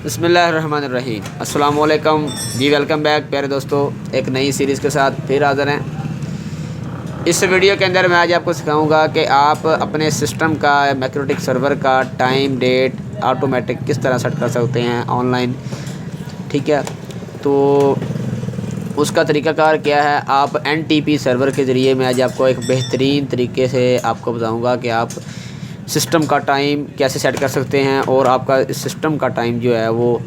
बिस्मिल्लाहिर्रहमानिर्रहीम। अस्सलाम वालेकुम जी, वेलकम बैक प्यारे दोस्तों, एक नई सीरीज़ के साथ फिर हाज़िर हैं। इस वीडियो के अंदर मैं आज आपको सिखाऊंगा कि आप अपने सिस्टम का मैक्रोटिक सर्वर का टाइम डेट ऑटोमेटिक किस तरह सेट कर सकते हैं ऑनलाइन। ठीक है, तो उसका तरीक़ाकार क्या है। आप NTP सर्वर के ज़रिए मैं आज आपको एक बेहतरीन तरीके से आपको बताऊँगा कि आप सिस्टम का टाइम कैसे सेट कर सकते हैं और आपका सिस्टम का टाइम जो है वो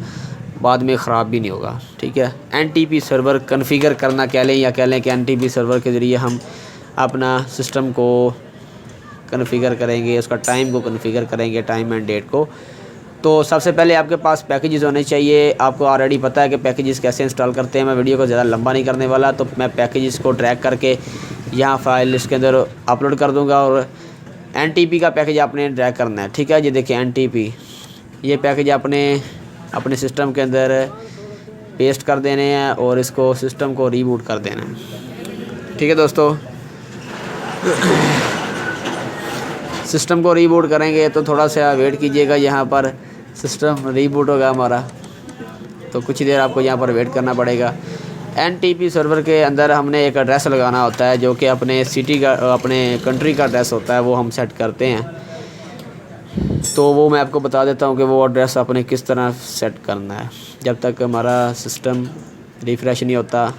बाद में ख़राब भी नहीं होगा। ठीक है, NTP सर्वर कॉन्फ़िगर करना कह लें या कह लें कि NTP सर्वर के ज़रिए हम अपना सिस्टम को कॉन्फ़िगर करेंगे, उसका टाइम को कॉन्फ़िगर करेंगे, टाइम एंड डेट को। तो सबसे पहले आपके पास पैकेजेस होने चाहिए। आपको ऑलरेडी पता है कि पैकेजेस कैसे इंस्टॉल करते हैं। मैं वीडियो को ज़्यादा लंबा नहीं करने वाला, तो मैं पैकेजेस को ड्रैग करके यहाँ फाइल इसके अंदर अपलोड कर दूँगा और NTP का पैकेज आपने ड्रैग करना है। ठीक है, ये देखिए NTP, ये पैकेज आपने अपने सिस्टम के अंदर पेस्ट कर देने हैं और इसको सिस्टम को रीबूट कर देना है। ठीक है दोस्तों, सिस्टम को रीबूट करेंगे तो थोड़ा सा वेट कीजिएगा। यहाँ पर सिस्टम रीबूट होगा हमारा, तो कुछ देर आपको यहाँ पर वेट करना पड़ेगा। NTP सर्वर के अंदर हमने एक एड्रेस लगाना होता है जो कि अपने सिटी का, अपने कंट्री का एड्रेस होता है, वो हम सेट करते हैं। तो वो मैं आपको बता देता हूँ कि वो एड्रेस आपने किस तरह सेट करना है। जब तक हमारा सिस्टम रिफ़्रेश नहीं होता,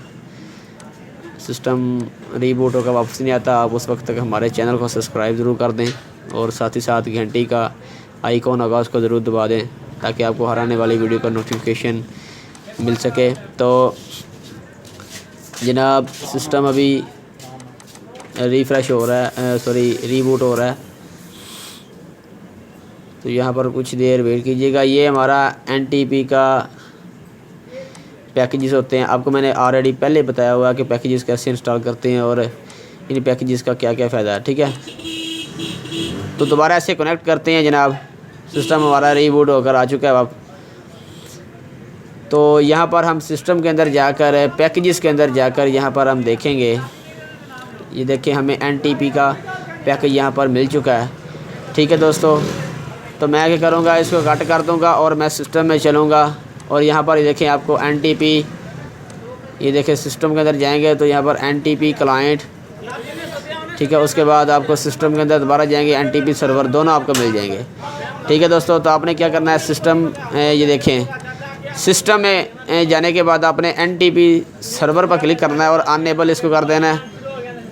सिस्टम रीबूट होकर वापस नहीं आता, आप उस वक्त तक हमारे चैनल को सब्सक्राइब ज़रूर कर दें और साथ ही साथ घंटी का आइकॉन होगा उसको ज़रूर दबा दें ताकि आपको हर आने वाली वीडियो का नोटिफिकेशन मिल सके। तो जनाब, सिस्टम अभी रिफ़्रेश हो रहा है, रीबूट हो रहा है, तो यहाँ पर कुछ देर वेट कीजिएगा। ये हमारा NTP का पैकेजेस होते हैं। आपको मैंने ऑलरेडी पहले बताया हुआ है कि पैकेजेस कैसे इंस्टॉल करते हैं और इन पैकेजेस का क्या क्या फ़ायदा है। ठीक है, तो दोबारा ऐसे कनेक्ट करते हैं जनाब। सिस्टम हमारा रीबूट होकर आ चुका है अब। तो यहाँ पर हम सिस्टम के अंदर जाकर पैकेजेस के अंदर जाकर यहाँ पर हम देखेंगे, ये देखें हमें NTP का पैकेज यहाँ पर मिल चुका है। ठीक है दोस्तों, तो मैं क्या करूँगा, इसको कट कर दूँगा और मैं सिस्टम में चलूँगा और यहाँ पर ये देखें आपको NTP, ये देखें सिस्टम के अंदर जाएंगे तो यहाँ पर NTP क्लाइंट। ठीक है, उसके बाद आपको सिस्टम के अंदर दोबारा जाएंगे NTP सर्वर, दोनों आपको मिल जाएंगे। ठीक है दोस्तों, तो आपने क्या करना है, सिस्टम ये देखें सिस्टम में जाने के बाद आपने NTP सर्वर पर क्लिक करना है और अनेबल इसको कर देना है।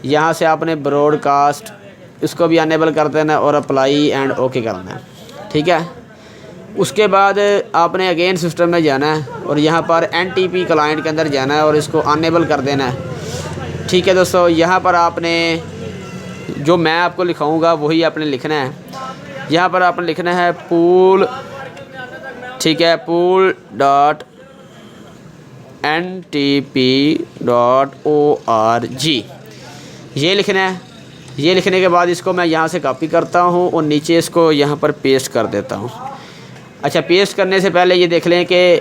यहाँ से आपने ब्रॉडकास्ट इसको भी अनेबल कर देना है और अप्लाई एंड ओके करना है। ठीक है, उसके बाद आपने अगेन सिस्टम में जाना है और यहाँ पर NTP क्लाइंट के अंदर जाना है और इसको अनेबल कर देना है। ठीक है दोस्तों, यहाँ पर आपने जो मैं आपको लिखाऊंगा वही आपने लिखना है। यहाँ पर आपने लिखना है पूल, ठीक है, pool.ntp.org, ये लिखना है। ये लिखने के बाद इसको मैं यहाँ से कॉपी करता हूँ और नीचे इसको यहाँ पर पेस्ट कर देता हूँ। अच्छा, पेस्ट करने से पहले ये देख लें कि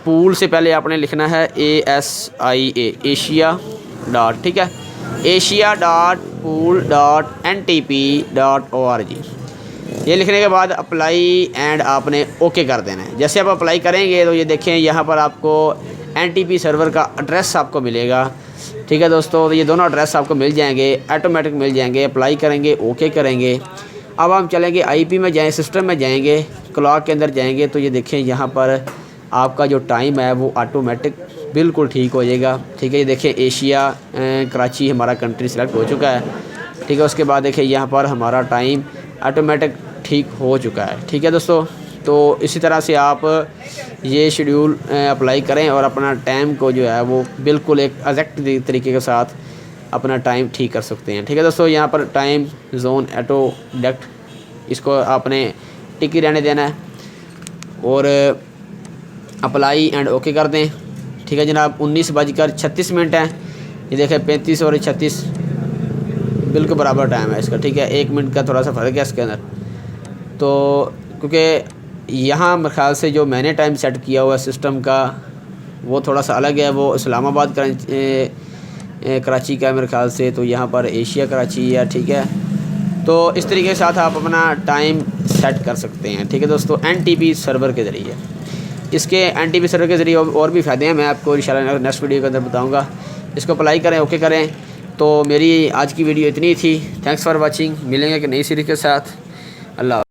पूल से पहले आपने लिखना है ASIA, एशिया डॉट, ठीक है, asia.pool.ntp.org। ये लिखने के बाद अप्लाई एंड आपने ओके कर देना है। जैसे आप अप्लाई करेंगे तो ये देखें यहाँ पर आपको NTP सर्वर का एड्रेस आपको मिलेगा। ठीक है दोस्तों, तो ये दोनों एड्रेस आपको मिल जाएंगे, ऑटोमेटिक मिल जाएंगे। अप्लाई करेंगे, ओके करेंगे। अब हम चलेंगे IP में जाएं, सिस्टम में जाएंगे, क्लॉक के अंदर जाएंगे तो ये देखें यहाँ पर आपका जो टाइम है वो ऑटोमेटिक बिल्कुल ठीक हो जाएगा। ठीक है, ये देखें एशिया कराची हमारा कंट्री सेलेक्ट हो चुका है। ठीक है, उसके बाद देखें यहाँ पर हमारा टाइम ऑटोमेटिक ठीक हो चुका है। ठीक है दोस्तों, तो इसी तरह से आप ये शेड्यूल अप्लाई करें और अपना टाइम को जो है वो बिल्कुल एक एग्जैक्ट तरीके के साथ अपना टाइम ठीक कर सकते हैं। ठीक है दोस्तों, यहाँ पर टाइम जोन ऑटो डिटेक्ट, इसको आपने टिक ही रहने देना है और अप्लाई एंड ओके कर दें। ठीक है जनाब, 19:36 हैं। ये देखें 35 और 36 बिल्कुल बराबर टाइम है इसका। ठीक है, 1 मिनट का थोड़ा सा फ़र्क है इसके अंदर। तो क्योंकि यहाँ मेरे ख्याल से जो मैंने टाइम सेट किया हुआ सिस्टम का वो थोड़ा सा अलग है, वो इस्लामाबाद कराची का है मेरे ख्याल से, तो यहाँ पर एशिया कराची है। ठीक है, तो इस तरीके के साथ आप अपना टाइम सेट कर सकते हैं। ठीक है दोस्तों, NTP सर्वर के ज़रिए। इसके एनटीपी सर्वर के ज़रिए और भी फ़ायदे हैं, मैं आपको इंशाल्लाह नेक्स्ट वीडियो के अंदर बताऊँगा। इसको अप्लाई करें, ओके करें। तो मेरी आज की वीडियो इतनी थी। Thanks for watching. मिलेंगे एक नई सीरीज़ के साथ। अल्लाह।